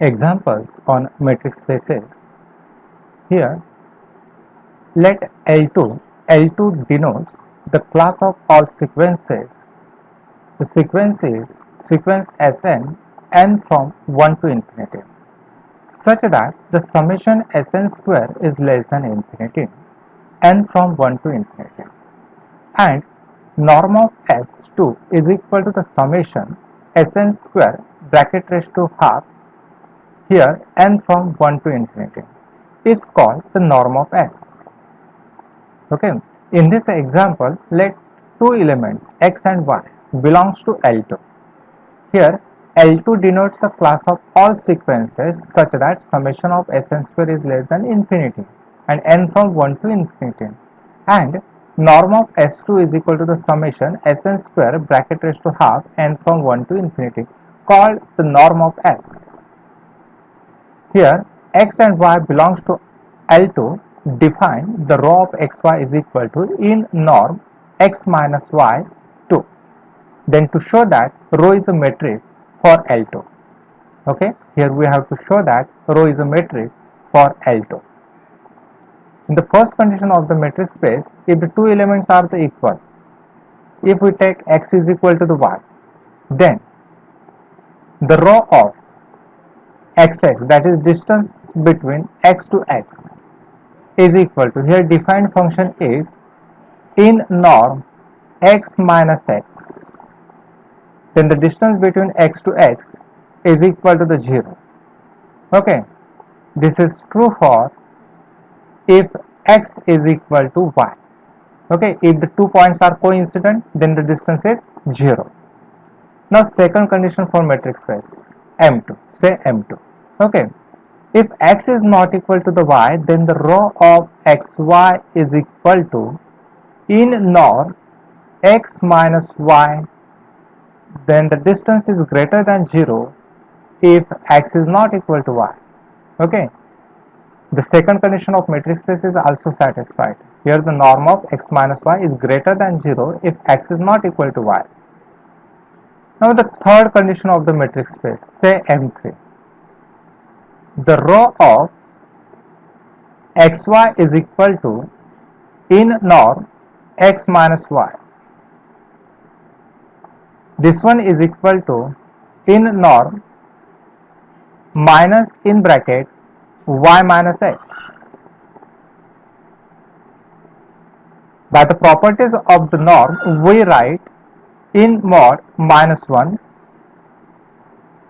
Examples on matrix spaces. Here, let L2 denotes the class of all sequences. The sequence is sequence Sn n from 1 to infinity, such that the summation Sn square is less than infinity, n from 1 to infinity, and norm of S2 is equal to the summation Sn square bracket raised to half, here n from 1 to infinity, is called the norm of S. Okay, in this example, let two elements x and y belongs to L2. Here L2 denotes the class of all sequences such that summation of Sn square is less than infinity and n from 1 to infinity, and norm of S2 is equal to the summation Sn square bracket raised to half n from 1 to infinity, called the norm of S. Here x and y belongs to L2. Define the row of xy is equal to in norm x minus y 2. Then to show that row is a metric for L2. Okay, here we have to show that row is a metric for L2. In the first condition of the metric space, if the two elements are the equal, if we take x is equal to the y, then the row of xx, that is distance between x to x, is equal to, here defined function is in norm x minus x, then the distance between x to x is equal to the 0. Okay, this is true for if x is equal to y. Okay, if the 2 points are coincident, then the distance is 0. Now second condition for metric space M2, say M2. Okay, if x is not equal to the y, then the row of xy is equal to in norm x minus y, then the distance is greater than 0 if x is not equal to y. Okay, the second condition of metric space is also satisfied. Here the norm of x minus y is greater than 0 if x is not equal to y. Now the third condition of the metric space, say M3. The row of xy is equal to in norm x minus y. This one is equal to in norm minus in bracket y minus x. By the properties of the norm, we write in mod minus 1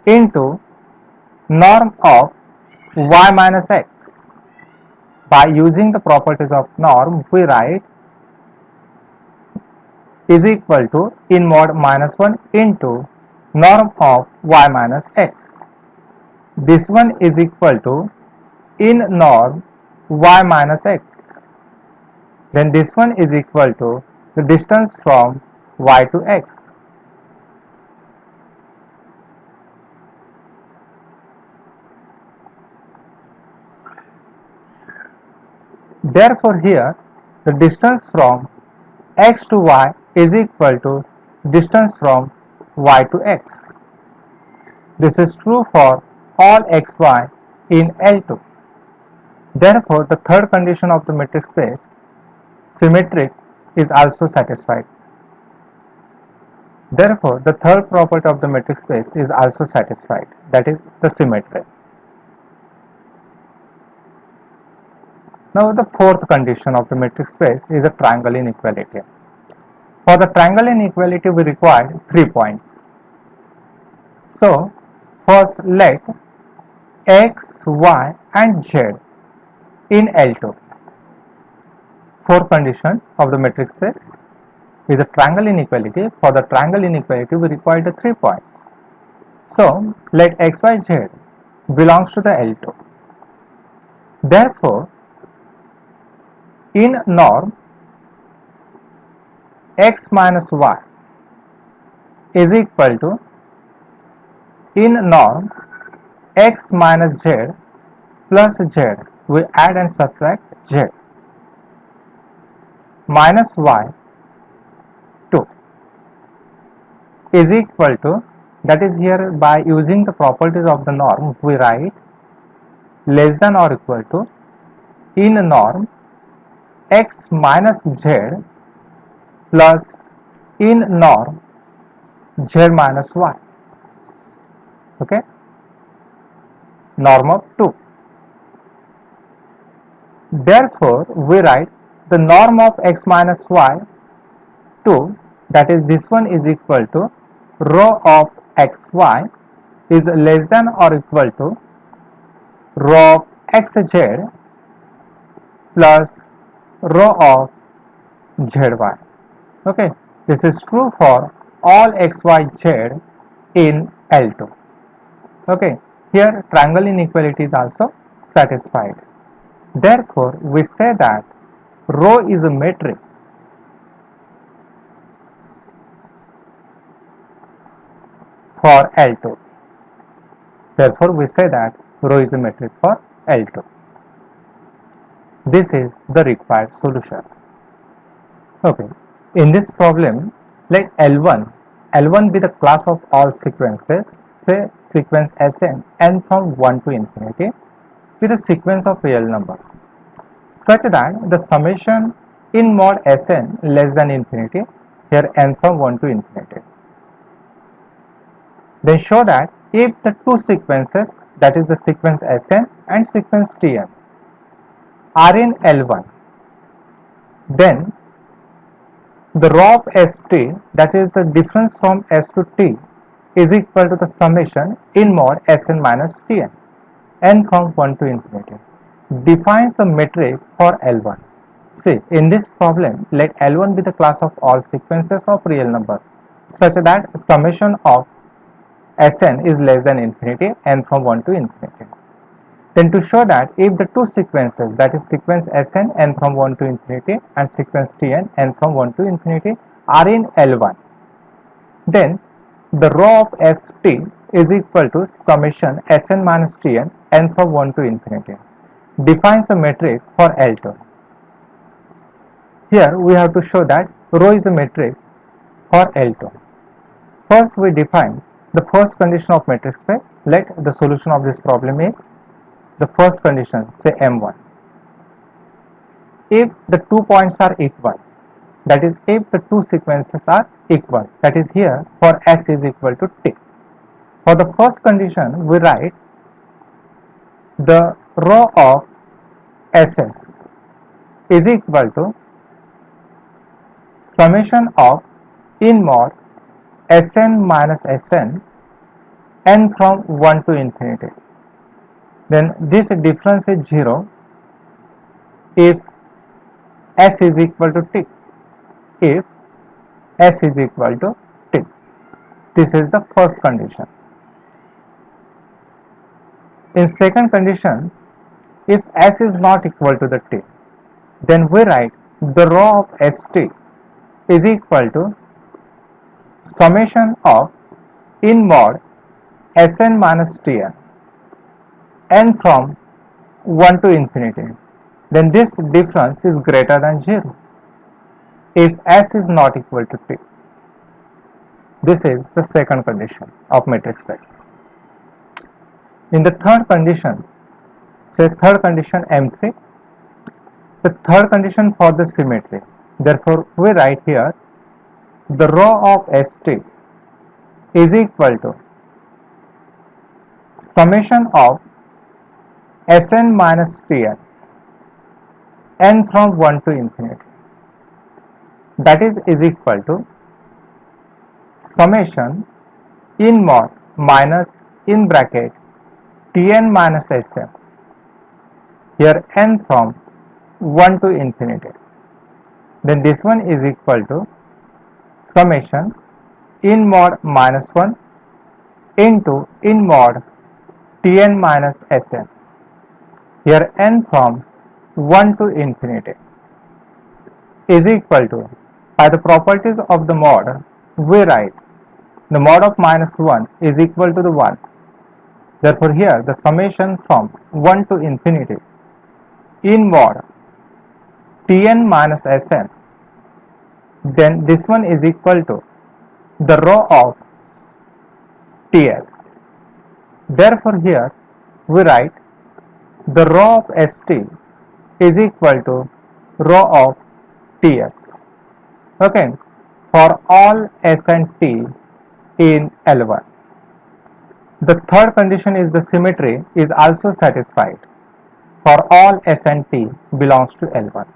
into norm of y minus x. By using the properties of norm, we write is equal to in mod minus 1 into norm of y minus x. This one is equal to in norm y minus x. Then this one is equal to the distance from y to x. Therefore, here the distance from x to y is equal to distance from y to x. This is true for all xy in L2. Therefore, the third condition of the metric space, symmetric, is also satisfied. Therefore, the third property of the metric space is also satisfied, that is the symmetry. Now the fourth condition of the metric space is a triangle inequality. For the triangle inequality, we require 3 points. So first let x, y and z in L2. Fourth condition of the metric space is a triangle inequality. For the triangle inequality, we require the 3 points. So let x, y, z belongs to the L2. Therefore, in norm x minus y is equal to in norm x minus z plus z, we add and subtract z, minus y 2 is equal to that is here by using the properties of the norm we write less than or equal to in norm x minus z plus in norm z minus y. Okay, norm of 2. Therefore, we write the norm of x minus y 2, that is this one is equal to rho of xy is less than or equal to rho of xz plus rho of zy. Okay, this is true for all xyz in L2. Okay, here triangle inequality is also satisfied. Therefore, we say that rho is a metric for L2. Therefore, we say that rho is a metric for L2. This is the required solution. Okay, in this problem, let L1 be the class of all sequences, say sequence Sn n from 1 to infinity with a sequence of real numbers, such that the summation in mod Sn less than infinity, here n from 1 to infinity. Then show that if the two sequences, that is the sequence Sn and sequence Tn, are in L1, then the rho of St, that is the difference from S to T, is equal to the summation in mod Sn minus Tn, n from 1 to infinity, defines a metric for L1. See, in this problem, let L1 be the class of all sequences of real number, such that summation of Sn is less than infinity, n from 1 to infinity. Then to show that if the two sequences, that is sequence Sn n from 1 to infinity and sequence Tn n from 1 to infinity, are in L1, then the rho of St is equal to summation Sn minus Tn n from 1 to infinity, defines a metric for L2. Here we have to show that rho is a metric for L2. First we define the first condition of metric space. Let the solution of this problem is the first condition, say M1. If the 2 points are equal, that is if the two sequences are equal, that is here for S is equal to T. For the first condition we write the rho of SS is equal to summation of in mod Sn minus Sn n from 1 to infinity. Then this difference is 0 if S is equal to T. If S is equal to T. This is the first condition. In second condition, if S is not equal to the T, then we write the rho of St is equal to summation of in mod Sn minus Tn n from 1 to infinity. Then this difference is greater than 0 if S is not equal to T. This is the second condition of metric space. In the third condition, say third condition M3, the third condition for the symmetry. Therefore, we write here the rho of St is equal to summation of Sn minus Tn n from 1 to infinity, that is equal to summation in mod minus in bracket Tn minus Sn, here n from 1 to infinity. Then this one is equal to summation in mod minus 1 into in mod Tn minus Sn, here n from 1 to infinity, is equal to, by the properties of the mod, we write the mod of minus 1 is equal to the 1. Therefore, here the summation from 1 to infinity in mod Tn minus Sn, then this one is equal to the rho of Ts. Therefore, here we write the rho of St is equal to rho of Ts. Okay, for all S and T in L1. The third condition is the symmetry is also satisfied for all S and T belongs to L1.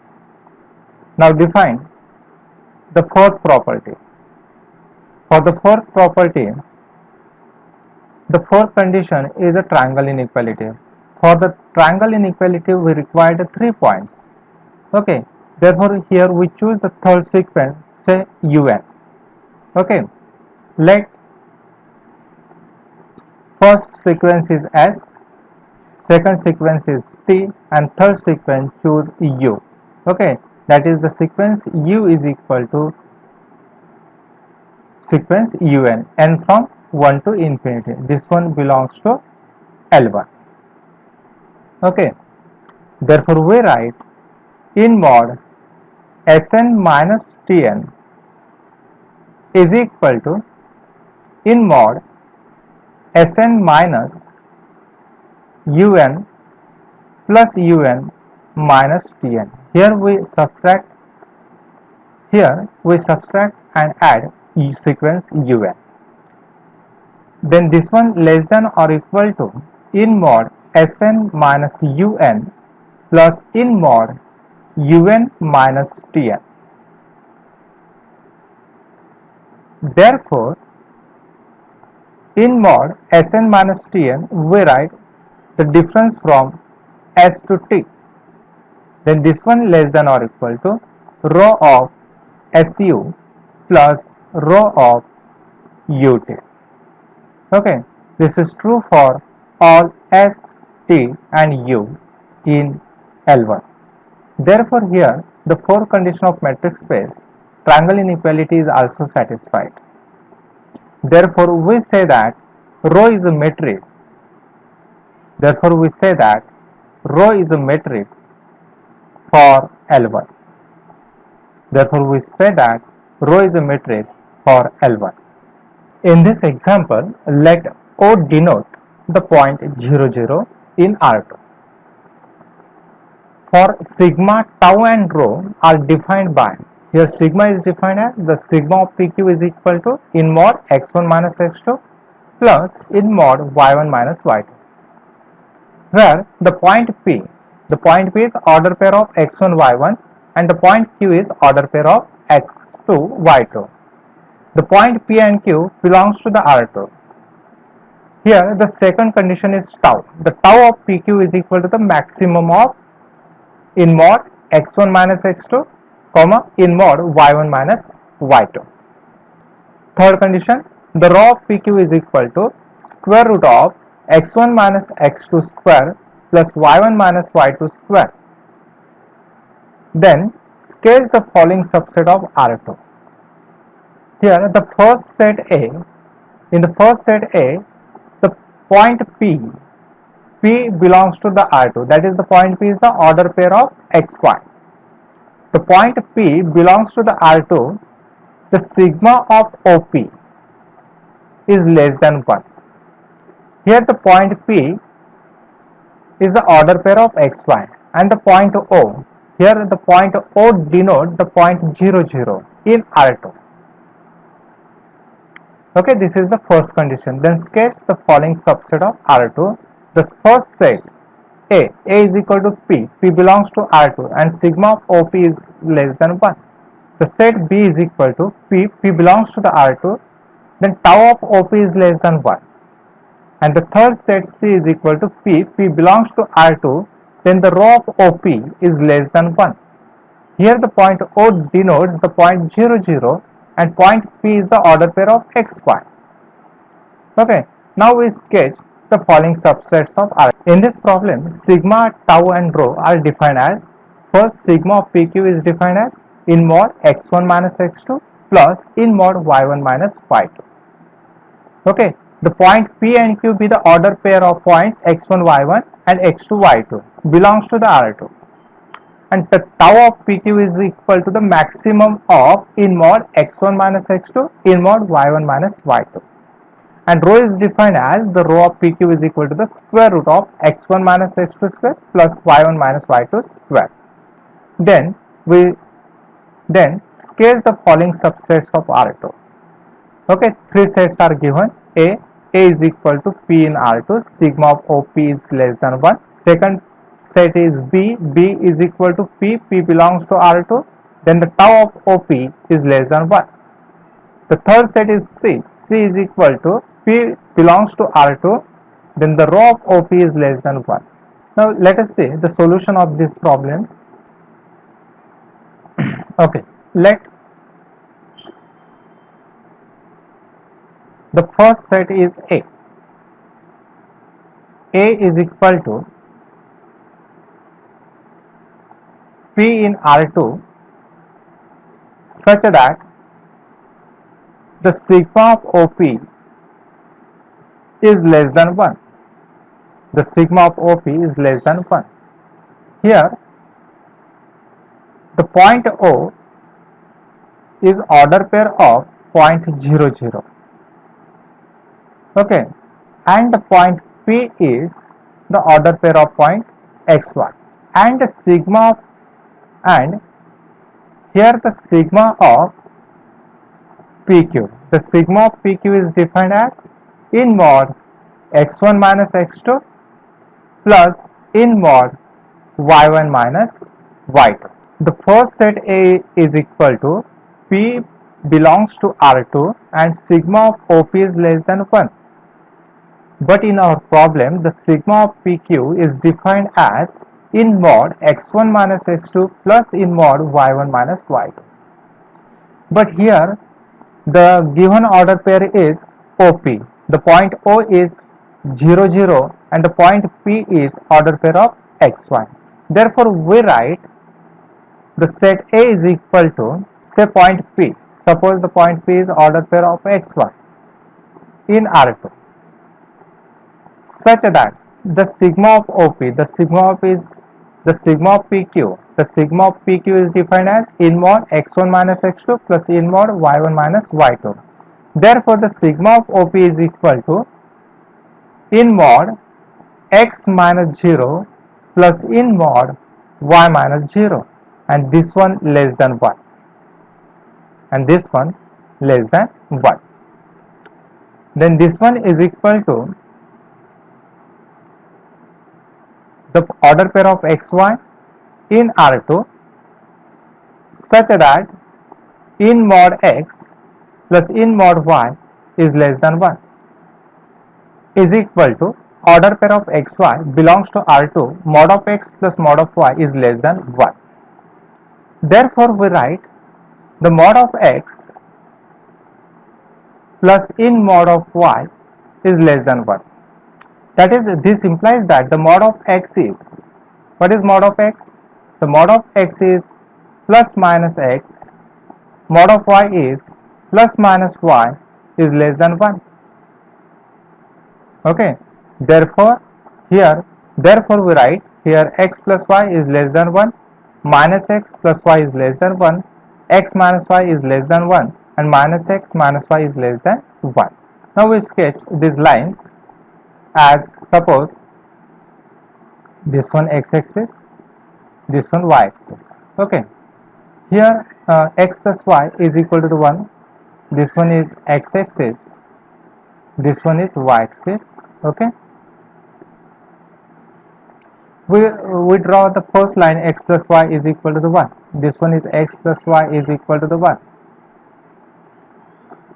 Now define the fourth property. For the fourth property, the fourth condition is a triangle inequality. For the triangle inequality, we required 3 points. Okay, therefore here we choose the third sequence, say UN. Okay, let first sequence is S, second sequence is T, and third sequence choose U. Okay, that is the sequence U is equal to sequence UN, n from 1 to infinity. This one belongs to L1. Okay, therefore we write in mod Sn minus Tn is equal to in mod Sn minus Un plus Un minus Tn. Here we subtract and add sequence Un. Then this one less than or equal to in mod Sn minus Un plus in mod Un minus Tn. Therefore, in mod Sn minus Tn we write the difference from S to T. Then this one less than or equal to rho of Su plus rho of Ut. Okay, this is true for all S, T and U in L1. Therefore, here the fourth condition of metric space, triangle inequality, is also satisfied. Therefore, we say that rho is a metric. Therefore, we say that rho is a metric for L1. Therefore, we say that rho is a metric for L1. In this example, let O denote the point 0, 0 in R2. For sigma, tau and rho are defined by, here sigma is defined as the sigma of PQ is equal to in mod x1 minus x2 plus in mod y1 minus y2, where the point P is order pair of x1 y1 and the point Q is order pair of x2 y2. The point P and Q belongs to the R2. Here the second condition is tau. The tau of PQ is equal to the maximum of in mod x1 minus x2, comma in mod y1 minus y2. Third condition, the rho of PQ is equal to square root of x1 minus x2 square plus y1 minus y2 square. Then sketch the following subset of R2. Here the first set A, in the first set A, the point P belongs to the R2, that is the point P is the order pair of xy. The point P belongs to the R2, the sigma of OP is less than 1. Here the point P is the order pair of xy and the point O, here the point O denote the point 0, 0 in R2. Okay, this is the first condition. Then sketch the following subset of R2. The first set A is equal to P belongs to R2 and sigma of OP is less than 1. The set B is equal to P belongs to the R2, then tau of OP is less than 1. And the third set C is equal to P belongs to R2, then the rho of OP is less than 1. Here the point O denotes the point 0, 0 and point P is the order pair of xy. Okay, now we sketch the following subsets of R. In this problem, sigma, tau and rho are defined as, first sigma of PQ is defined as in mod x1 minus x2 plus in mod y1 minus y2. Okay, the point P and Q be the order pair of points x1 y1 and x2 y2 belongs to the R2. And the tau of PQ is equal to the maximum of in mod x1 minus x2 in mod y1 minus y2. and rho is defined as the rho of PQ is equal to the square root of x1 minus x2 square plus y1 minus y2 square. Then we sketch the following subsets of R2. Okay, three sets are given. A is equal to P in R2, sigma of OP is less than 1. Second set is B is equal to P belongs to R2, then the tau of OP is less than 1. The third set is C is equal to P belongs to R2, then the rho of OP is less than 1. Now let us see the solution of this problem. Okay, let the first set is A is equal to P in R2 such that the sigma of OP is less than 1. The sigma of OP is less than 1. Here the point O is order pair of point 0, 0. Okay, and the point P is the order pair of point x1, and the sigma and here the sigma of PQ. The sigma of PQ is defined as in mod x1 minus x2 plus in mod y1 minus y2. The first set A is equal to P belongs to R2 and sigma of OP is less than 1. But in our problem, the sigma of PQ is defined as in mod x1 minus x2 plus in mod y1 minus y2. But here the given order pair is OP. The point O is 0, 0 and the point P is order pair of x1. Therefore, we write the set A is equal to, say, point P. Suppose the point P is order pair of x1 in R2, such that the sigma of OP, the sigma of PQ, the sigma of PQ is defined as in mod x1 minus x2 plus in mod y1 minus y2. Therefore, the sigma of OP is equal to in mod x minus 0 plus in mod y minus 0, and this one less than 1, and this one less than 1. Then this one is equal to the order pair of xy in R2 such that in mod x plus in mod y is less than 1 is equal to order pair of xy belongs to R2, mod of x plus mod of y is less than 1. Therefore, we write the mod of x plus in mod of y is less than 1. That is, this implies that the mod of x is, what is mod of x? The mod of x is plus minus x, mod of y is plus minus y is less than 1. Okay, therefore we write here x plus y is less than 1, minus x plus y is less than 1, x minus y is less than 1, and minus x minus y is less than 1. Now we sketch these lines as, suppose this one x axis, this one y axis. Okay, here x plus y is equal to the 1, this one is x axis, this one is y axis. Okay, we draw the first line x plus y is equal to the 1, this one is x plus y is equal to the 1.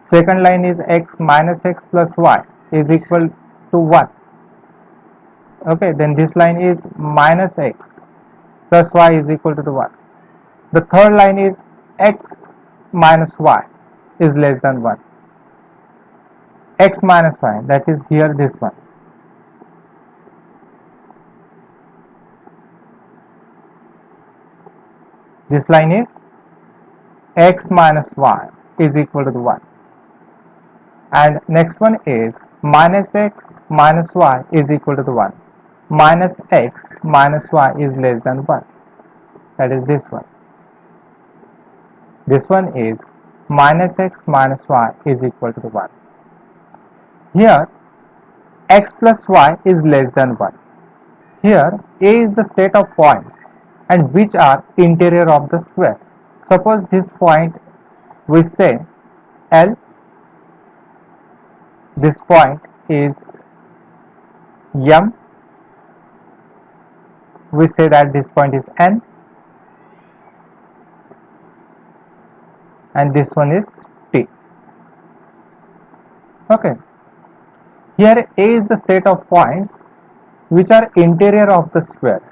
Second line is x minus x plus y is equal to 1. Okay, then this line is minus x plus y is equal to the 1. The third line is x minus y is less than 1. X minus y, that is here this one. This line is x minus y is equal to the 1. And next one is minus x minus y is equal to the 1. Minus x minus y is less than 1. That is this one. This one is minus x minus y is equal to the 1. Here x plus y is less than 1. Here A is the set of points and which are interior of the square. Suppose this point we say L, this point is M, we say that this point is N, and this one is T. Okay. Here A is the set of points which are interior of the square.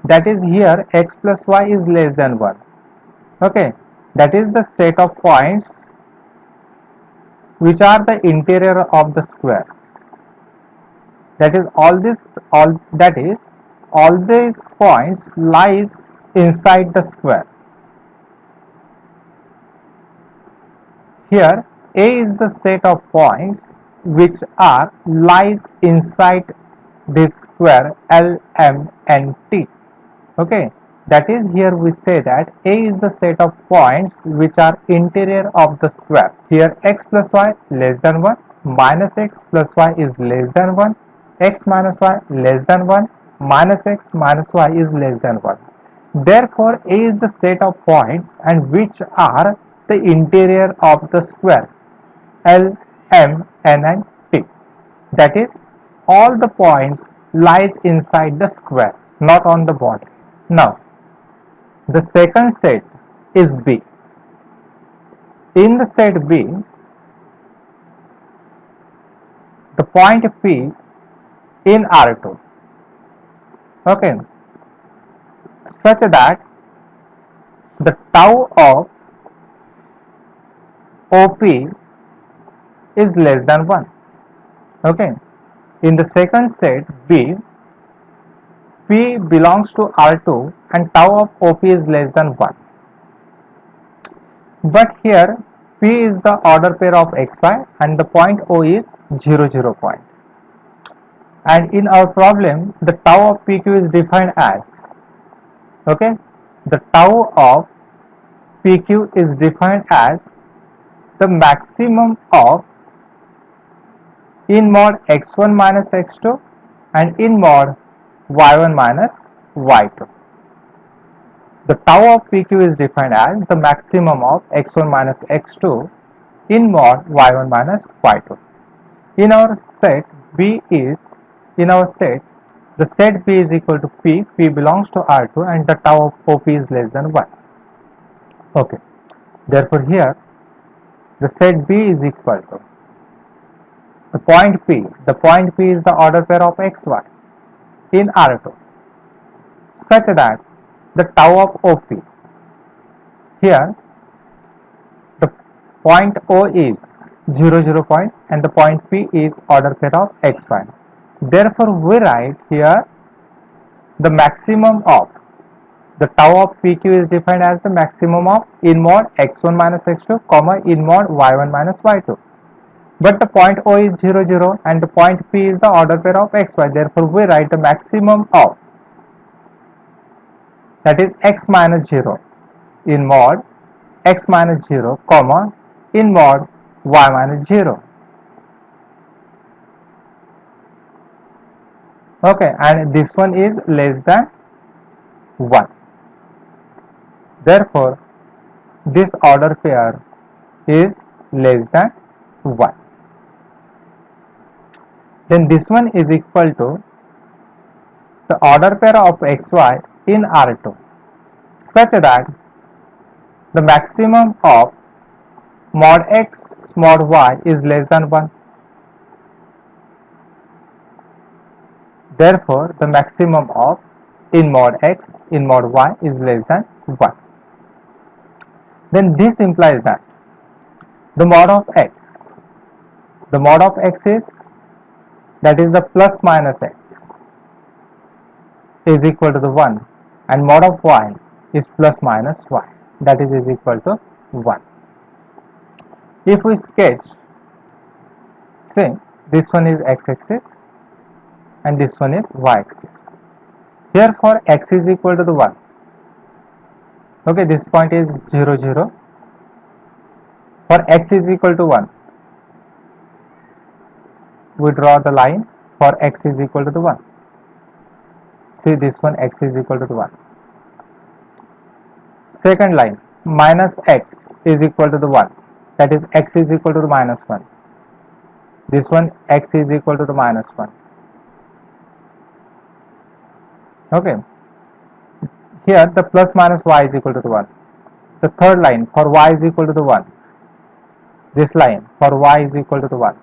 That is, here x plus y is less than 1. Okay. That is the set of points which are the interior of the square. That is, all these points lies inside the square. Here A is the set of points which are lies inside this square L, M and T. Okay, that is, here we say that A is the set of points which are interior of the square. Here x plus y less than 1, minus x plus y is less than 1, x minus y less than 1, minus x minus y is less than 1. Therefore, A is the set of points and which are the interior of the square L, M, N and P. That is, all the points lies inside the square, not on the border. Now, the second set is B. In the set B, the point P in R2, okay, such that the tau of OP is less than 1. Okay, in the second set B, P belongs to R2 and tau of OP is less than 1. But here P is the order pair of xy and the point O is 0, 0 point. And in our problem, the tau of PQ is defined as, okay, the tau of PQ is defined as the maximum of in mod x1 minus x2 and in mod y1 minus y2. The tau of PQ is defined as the maximum of x1 minus x2 in mod y1 minus y2. In our set B is, the set B is equal to P, P belongs to R2 and the tau of OP is less than 1. Okay. Therefore, here the set B is equal to the point P is the order pair of xy in R2 such that the tau of OP, here the point O is 0, 0 point and the point P is order pair of xy. Therefore, we write here the maximum of the tau of PQ is defined as the maximum of in mod x1 minus x2 comma in mod y1 minus y2. But the point O is 0, 0 and the point P is the order pair of xy. Therefore, we write the maximum of, that is x minus 0 in mod x minus 0 comma in mod y minus 0. Okay, and this one is less than 1. Therefore, this order pair is less than 1. Then this one is equal to the order pair of xy in R2 such that the maximum of mod x mod y is less than 1. Therefore, the maximum of in mod x in mod y is less than 1. Then this implies that the mod of x is, that is the plus minus x, is equal to the 1 and mod of y is plus minus y, that is equal to 1. If we sketch, say this one is x-axis and this one is y-axis. Here for x is equal to the 1. Okay, this point is 0, 0. For x is equal to 1, we draw the line for x is equal to the 1. See this one, x is equal to the 1. Second line, minus x is equal to the 1, that is x is equal to the minus 1. This one, x is equal to the minus 1. Okay, here the plus minus y is equal to the 1. The third line, for y is equal to the 1. This line, for y is equal to the 1.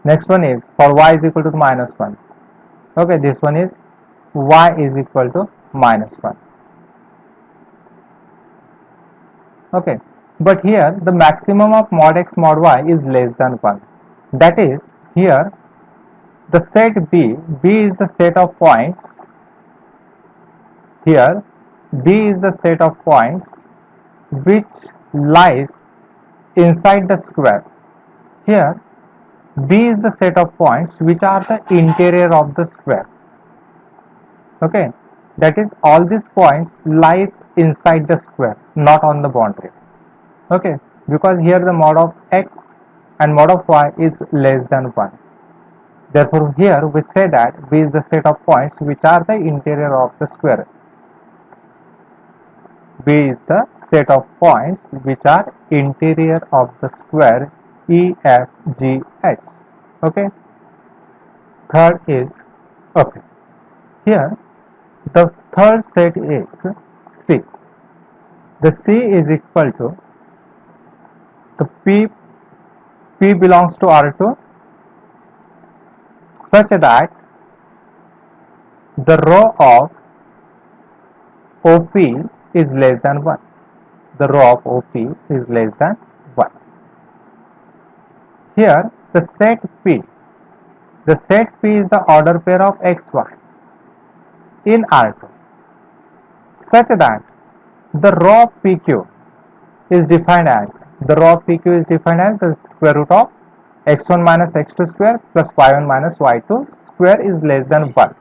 Next one is for y is equal to the minus 1. Okay, this one is y is equal to minus 1. Okay, but here the maximum of mod x mod y is less than 1. That is, here the set B is the set of points. Here B is the set of points which lies inside the square. Here B is the set of points which are the interior of the square. Okay, that is, all these points lies inside the square, not on the boundary. Okay, because here the mod of x and mod of y is less than 1. Therefore here we say that B is the set of points which are the interior of the square. B is the set of points which are interior of the square E, F, G, H. Okay. Third is, okay, here the third set is C. The C is equal to the P belongs to R2 such that the row of OP is less than 1. The row of OP is less than 1. Here the set P is the order pair of xy in R2 such that the row of PQ is defined as the square root of x1 minus x2 square plus y1 minus y2 square is less than 1.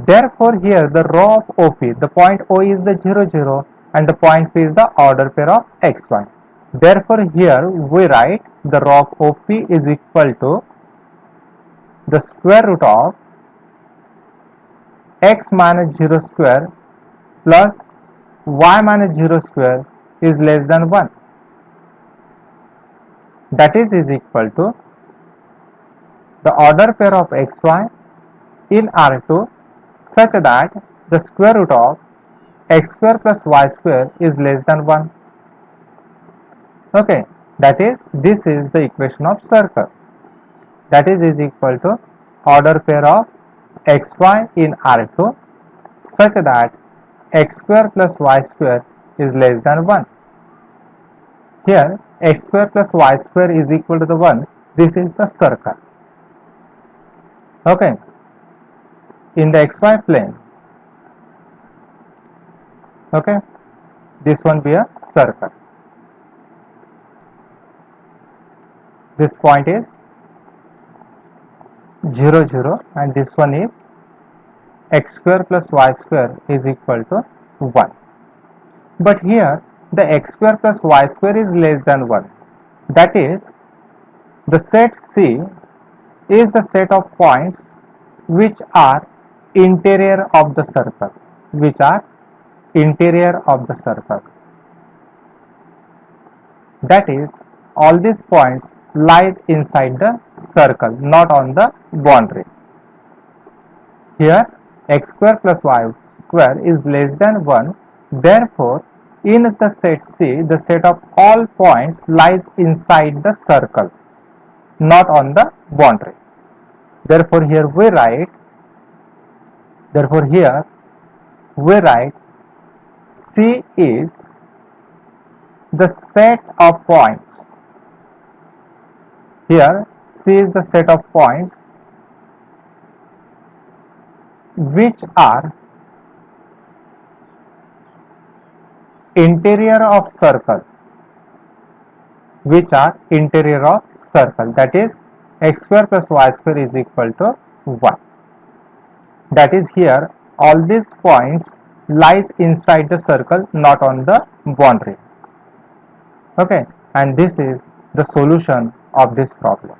Therefore here the row of OP, the point O is the 0 0 and the point P is the order pair of xy. Therefore here we write the row of OP is equal to the square root of x minus 0 square plus y minus 0 square is less than 1. That is equal to the order pair of xy in R2 such that the square root of x square plus y square is less than 1. Okay, that is, this is the equation of circle. That is equal to order pair of xy in R2 such that x square plus y square is less than 1. Here x square plus y square is equal to the 1. This is a circle. Okay, in the xy plane, okay, this one be a circle. This point is 0 0 and this one is x square plus y square is equal to 1. But here the x square plus y square is less than 1. That is, the set C is the set of points which are interior of the circle, That is, all these points lies inside the circle, not on the boundary. Here x square plus y square is less than 1. Therefore in the set C, the set of all points lies inside the circle, not on the boundary. Therefore here we write C is the set of points. Here C is the set of points which are interior of circle, that is, x square plus y square is equal to 1. That is, here all these points lies inside the circle, not on the boundary. Okay, and this is the solution of this problem.